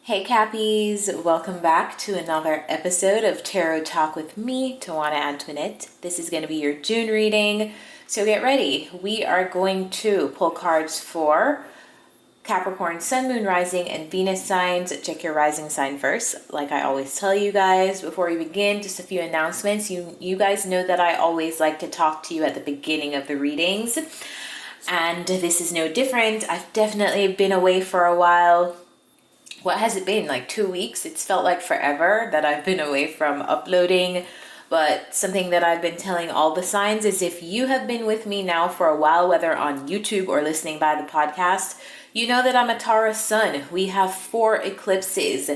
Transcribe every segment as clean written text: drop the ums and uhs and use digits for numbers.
Hey Cappies, welcome back to another episode of Tarot Talk with me, Tawanantoinette. This is going to be your June reading, so get ready. We are going to pull cards for Capricorn, Sun, Moon, Rising, and Venus signs. Check your rising sign first. Like I always tell you guys before we begin, just a few announcements. You guys know that I always like to talk to you at the beginning of the readings, and this is no different. I've definitely been away for a while. What has it been, like 2 weeks? It's felt like forever that I've been away from uploading. But something that I've been telling all the signs is if you have been with me now for a while, whether on YouTube or listening by the podcast, you know that I'm a Taurus sun. We have 4 eclipses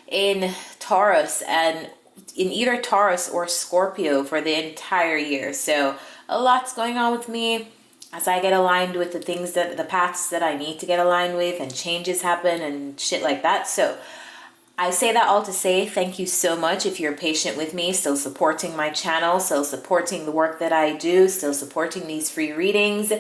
in Taurus and in either Taurus or Scorpio for the entire year. So a lot's going on with me as I get aligned with the paths that I need to get aligned with, and changes happen and shit like that. So I say that all to say thank you so much if you're patient with me, still supporting my channel, still supporting the work that I do, still supporting these free readings.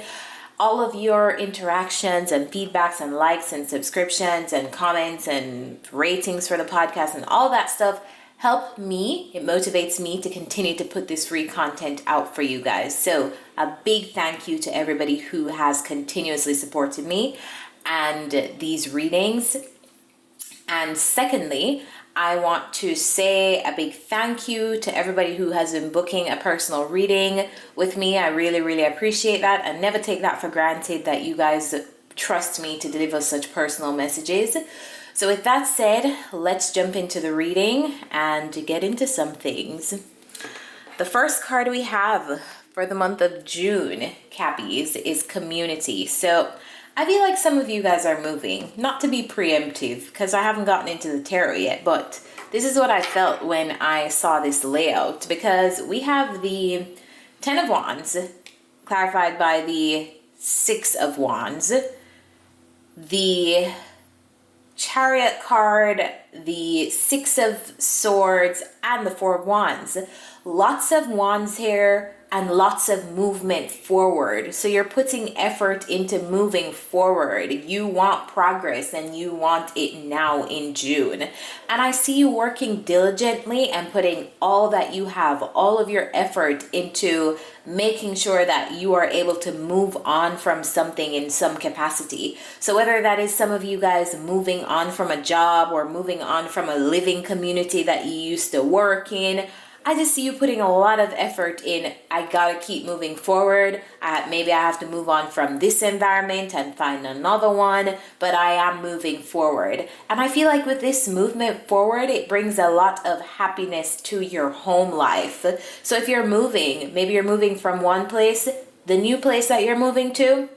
All of your interactions and feedbacks and likes and subscriptions and comments and ratings for the podcast and all that stuff help me. It motivates me to continue to put this free content out for you guys. So a big thank you to everybody who has continuously supported me and these readings. And secondly, I want to say a big thank you to everybody who has been booking a personal reading with me. I really, really appreciate that. I never take that for granted that you guys trust me to deliver such personal messages. So with that said, let's jump into the reading and get into some things. The first card we have for the month of June, Cappies, is community. So I feel like some of you guys are moving, not to be preemptive because I haven't gotten into the tarot yet, but this is what I felt when I saw this layout, because we have the 10 of Wands clarified by the 6 of Wands, the Chariot card, the 6 of Swords, and the 4 of Wands. Lots of wands here and lots of movement forward. So you're putting effort into moving forward. You want progress and you want it now in June. And I see you working diligently and putting all that you have, all of your effort into making sure that you are able to move on from something in some capacity. So whether that is some of you guys moving on from a job or moving on from a living community that you used to work in, I just see you putting a lot of effort in. I gotta keep moving forward. Maybe I have to move on from this environment and find another one, but I am moving forward. And I feel like with this movement forward, it brings a lot of happiness to your home life. So if you're moving, maybe you're moving from one place, the new place that you're moving to,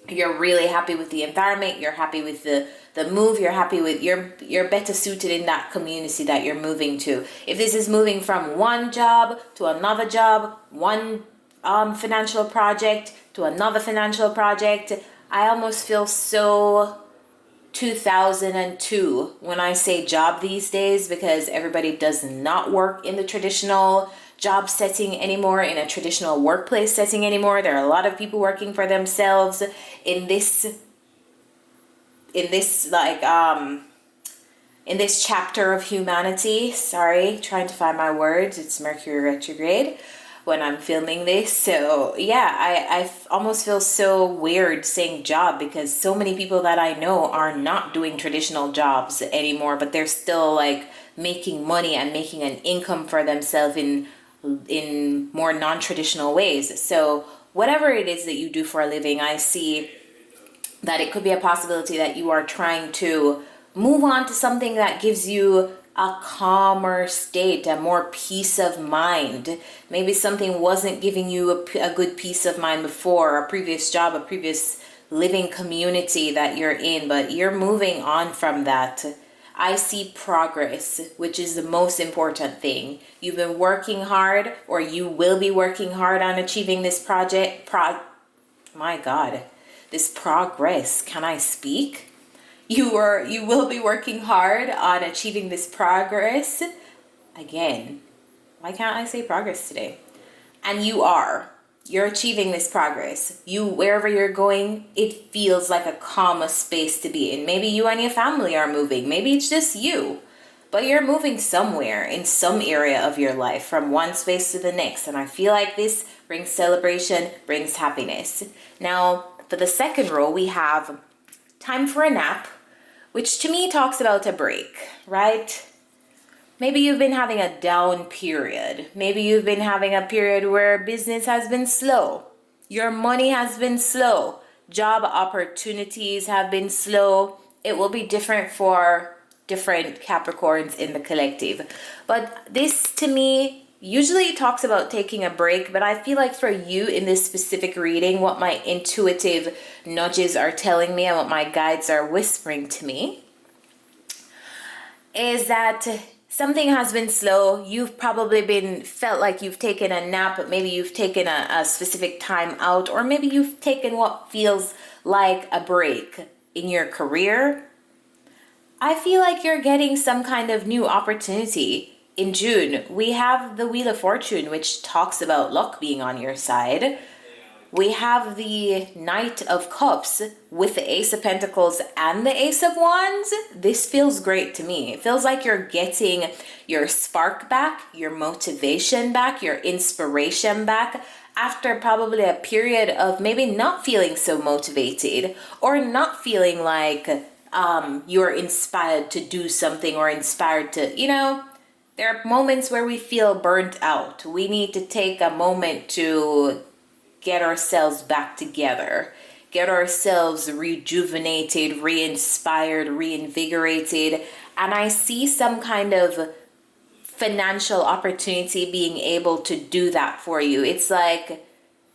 you're really happy with the environment, you're happy with the move, you're happy with, you're better suited in that community that you're moving to. If this is moving from one job to another job, one financial project to another financial project, I almost feel so 2002 when I say job these days, because everybody does not work in the traditional job setting anymore, in a traditional workplace setting anymore. There are a lot of people working for themselves in this chapter of humanity. Sorry, trying to find my words. It's Mercury retrograde when I'm filming this. So yeah, I almost feel so weird saying job, because so many people that I know are not doing traditional jobs anymore, but they're still like making money and making an income for themselves in more non-traditional ways. So whatever it is that you do for a living, I see that it could be a possibility that you are trying to move on to something that gives you a calmer state, a more peace of mind. Maybe something wasn't giving you a good peace of mind before, a previous job, a previous living community that you're in, but you're moving on from that. I see progress, which is the most important thing. You've been working hard, or you will be working hard on achieving this this progress. Can I speak? You will be working hard on achieving this progress. Again, why can't I say progress today? And you are. you're achieving this progress. You, wherever you're going, it feels like a calmer space to be in. Maybe you and your family are moving. Maybe it's just you. But you're moving somewhere in some area of your life from one space to the next. And I feel like this brings celebration, brings happiness. Now, for the second row, we have time for a nap, which to me talks about a break, right? Maybe you've been having a down period. Maybe you've been having a period where business has been slow. Your money has been slow. Job opportunities have been slow. It will be different for different Capricorns in the collective. But this to me usually talks about taking a break, but I feel like for you in this specific reading, what my intuitive nudges are telling me and what my guides are whispering to me is that something has been slow. You've probably felt like you've taken a nap, but maybe you've taken a specific time out, or maybe you've taken what feels like a break in your career. I feel like you're getting some kind of new opportunity. In June, we have the Wheel of Fortune, which talks about luck being on your side. We have the Knight of Cups with the Ace of Pentacles and the Ace of Wands. This feels great to me. It feels like you're getting your spark back, your motivation back, your inspiration back after probably a period of maybe not feeling so motivated or not feeling like you're inspired to do something or inspired to, there are moments where we feel burnt out. We need to take a moment to get ourselves back together, get ourselves rejuvenated, re-inspired, reinvigorated. And I see some kind of financial opportunity being able to do that for you. It's like,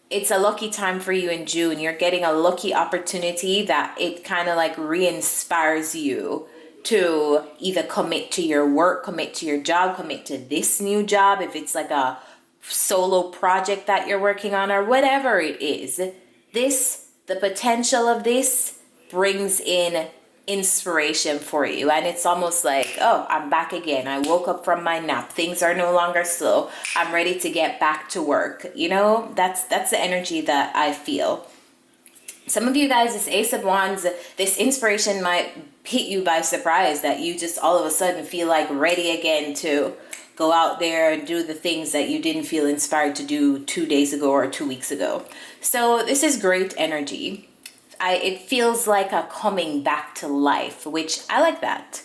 it's a lucky time for you in June. You're getting a lucky opportunity that it kind of like re-inspires you to either commit to your work, commit to your job, commit to this new job. If it's like a solo project that you're working on or whatever it is, the potential of this brings in inspiration for you, and it's almost like, oh, I'm back again. I woke up from my nap. Things are no longer slow. I'm ready to get back to work. That's the energy that I feel. Some of you guys, this Ace of Wands, this inspiration might hit you by surprise, that you just all of a sudden feel like ready again to go out there and do the things that you didn't feel inspired to do 2 days ago or 2 weeks ago. So this is great energy. It feels like a coming back to life, which I like that.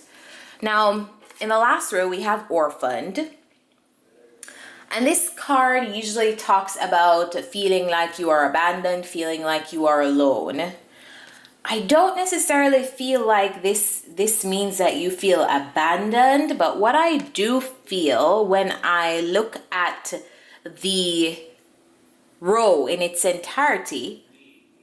Now, in the last row, we have Orphaned. And this card usually talks about feeling like you are abandoned, feeling like you are alone. I don't necessarily feel like this means that you feel abandoned, but what I do feel when I look at the row in its entirety,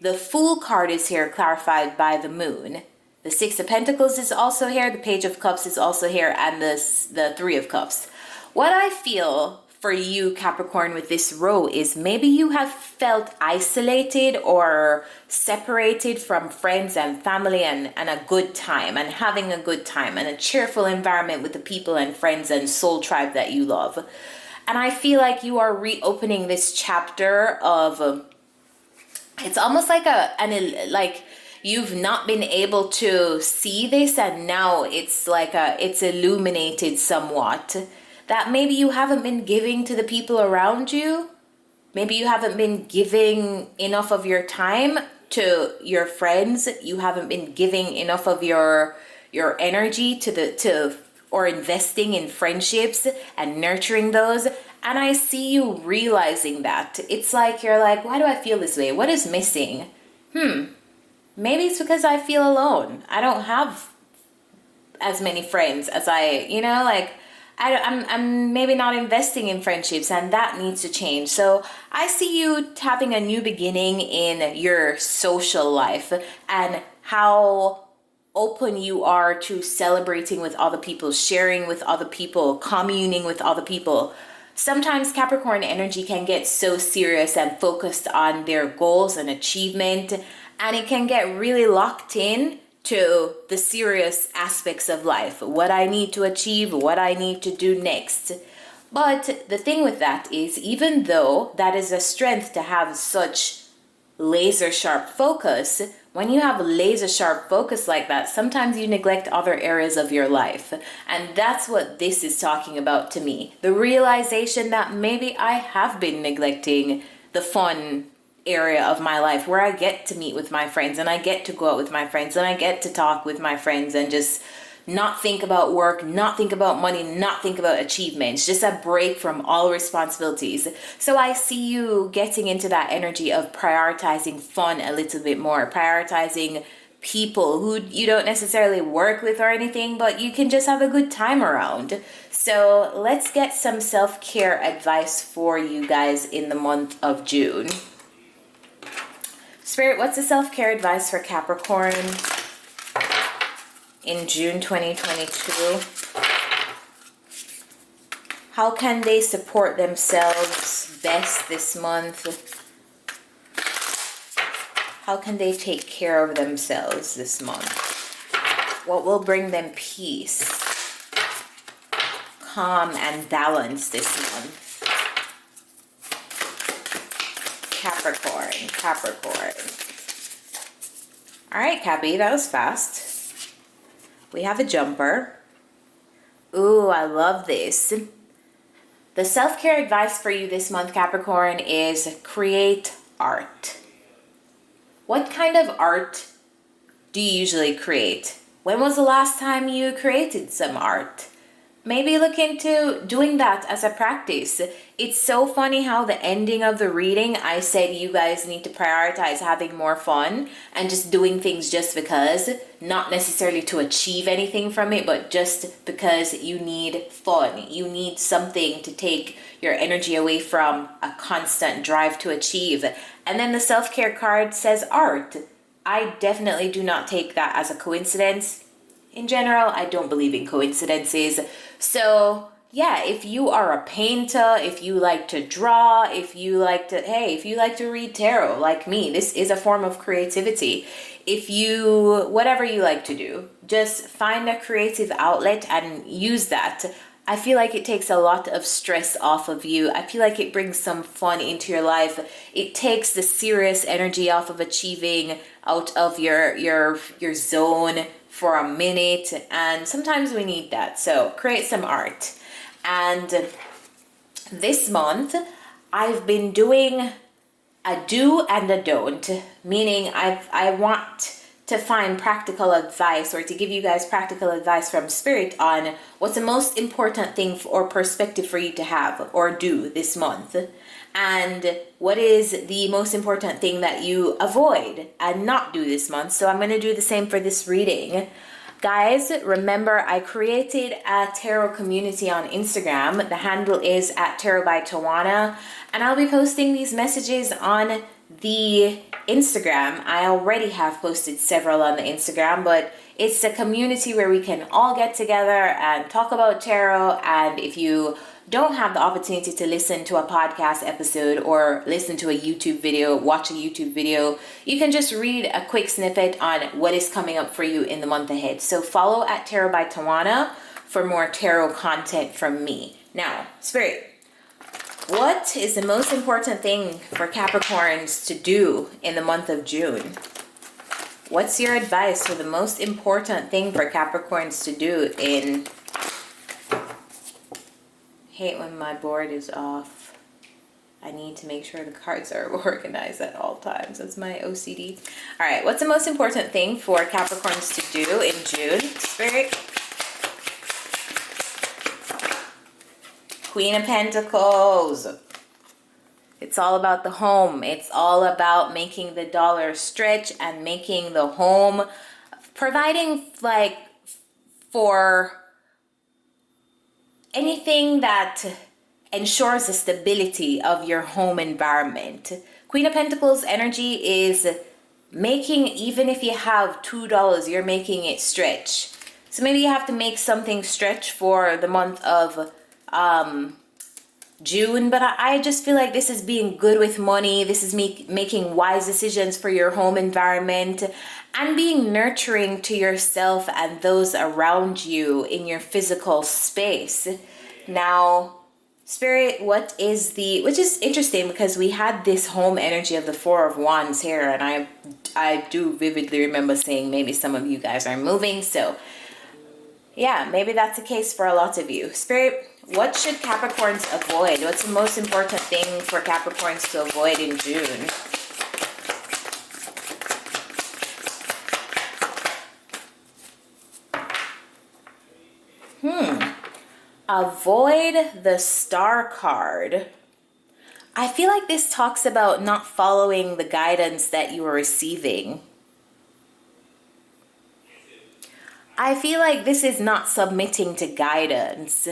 the Fool card is here clarified by the Moon. The Six of Pentacles is also here, the Page of Cups is also here, and the Three of Cups. What I feel for you, Capricorn, with this row is maybe you have felt isolated or separated from friends and family and a good time and having a good time and a cheerful environment with the people and friends and soul tribe that you love. And I feel like you are reopening this chapter of, it's almost like like you've not been able to see this, and now it's like it's illuminated somewhat. That maybe you haven't been giving to the people around you. Maybe you haven't been giving enough of your time to your friends. You haven't been giving enough of your energy or investing in friendships and nurturing those. And I see you realizing that. It's like you're like, why do I feel this way? What is missing? Maybe it's because I feel alone. I don't have as many friends as I'm maybe not investing in friendships, and that needs to change. So I see you having a new beginning in your social life and how open you are to celebrating with other people, sharing with other people, communing with other people. Sometimes Capricorn energy can get so serious and focused on their goals and achievement, and it can get really locked in to the serious aspects of life, what I need to achieve, what I need to do next. But the thing with that is, even though that is a strength to have such laser sharp focus, when you have laser sharp focus like that, sometimes you neglect other areas of your life. And that's what this is talking about to me. The realization that maybe I have been neglecting the fun area of my life where I get to meet with my friends and I get to go out with my friends and I get to talk with my friends and just not think about work, not think about money, not think about achievements, just a break from all responsibilities. So I see you getting into that energy of prioritizing fun a little bit more, prioritizing people who you don't necessarily work with or anything, but you can just have a good time around. So let's get some self-care advice for you guys in the month of June. Spirit, what's the self-care advice for Capricorn in June 2022? How can they support themselves best this month? How can they take care of themselves this month? What will bring them peace, calm, and balance this month? Capricorn. All right, Cappy, that was fast. We have a jumper. Ooh, I love this. The self-care advice for you this month, Capricorn, is create art. What kind of art do you usually create? When was the last time you created some art? Maybe look into doing that as a practice. It's so funny how the ending of the reading, I said you guys need to prioritize having more fun and just doing things just because, not necessarily to achieve anything from it, but just because you need fun. You need something to take your energy away from a constant drive to achieve. And then the self-care card says art. I definitely do not take that as a coincidence. In general, I don't believe in coincidences. So yeah, if you are a painter, if you like to draw, if you like to read tarot like me, this is a form of creativity. Whatever you like to do, just find a creative outlet and use that. I feel like it takes a lot of stress off of you. I feel like it brings some fun into your life. It takes the serious energy off of achieving out of your zone for a minute, and sometimes we need that. So create some art. And this month I've been doing a do and a don't, meaning I want to find practical advice, or to give you guys practical advice from Spirit on what's the most important thing or perspective for you to have or do this month, and what is the most important thing that you avoid and not do this month. So I'm going to do the same for this reading. Guys, remember I created a tarot community on Instagram. The handle is @tarot by Tawana, and I'll be posting these messages on the Instagram. I already have posted several on the Instagram, but it's a community where we can all get together and talk about tarot. And if you don't have the opportunity to listen to a podcast episode or listen to a YouTube video, watch a YouTube video, you can just read a quick snippet on what is coming up for you in the month ahead. So follow @tarot by Tawana for more tarot content from me. Now, Spirit, what is the most important thing for Capricorns to do in the month of June? What's your advice for the most important thing for Capricorns to do in... Hate when my board is off. I need to make sure the cards are organized at all times. That's my OCD. All right, what's the most important thing for Capricorns to do in June? Spirit. Queen of Pentacles. It's all about the home. It's all about making the dollar stretch and making the home, providing like for anything that ensures the stability of your home environment. Queen of Pentacles energy is making, even if you have $2, you're making it stretch. So maybe you have to make something stretch for the month of June, but I just feel like this is being good with money. This is me making wise decisions for your home environment and being nurturing to yourself and those around you in your physical space. Now, Spirit, what is the, which is interesting because we had this home energy of the Four of Wands here, and I do vividly remember saying maybe some of you guys are moving, so yeah, maybe that's the case for a lot of you. Spirit, what should Capricorns avoid? What's the most important thing for Capricorns to avoid in June? Avoid the Star card. I feel like this talks about not following the guidance that you are receiving. I feel like this is not submitting to guidance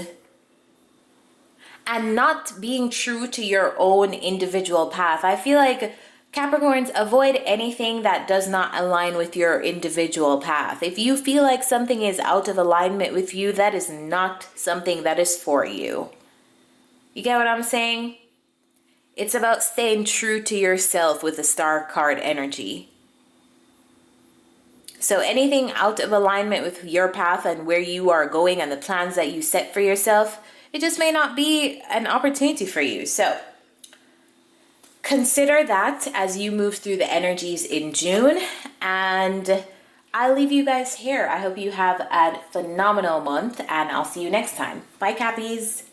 and not being true to your own individual path. I feel like Capricorns, avoid anything that does not align with your individual path. If you feel like something is out of alignment with you, that is not something that is for you. You get what I'm saying? It's about staying true to yourself with the Star card energy. So anything out of alignment with your path and where you are going and the plans that you set for yourself, it just may not be an opportunity for you. So consider that as you move through the energies in June, and I'll leave you guys here. I hope you have a phenomenal month, and I'll see you next time. Bye, Cappies.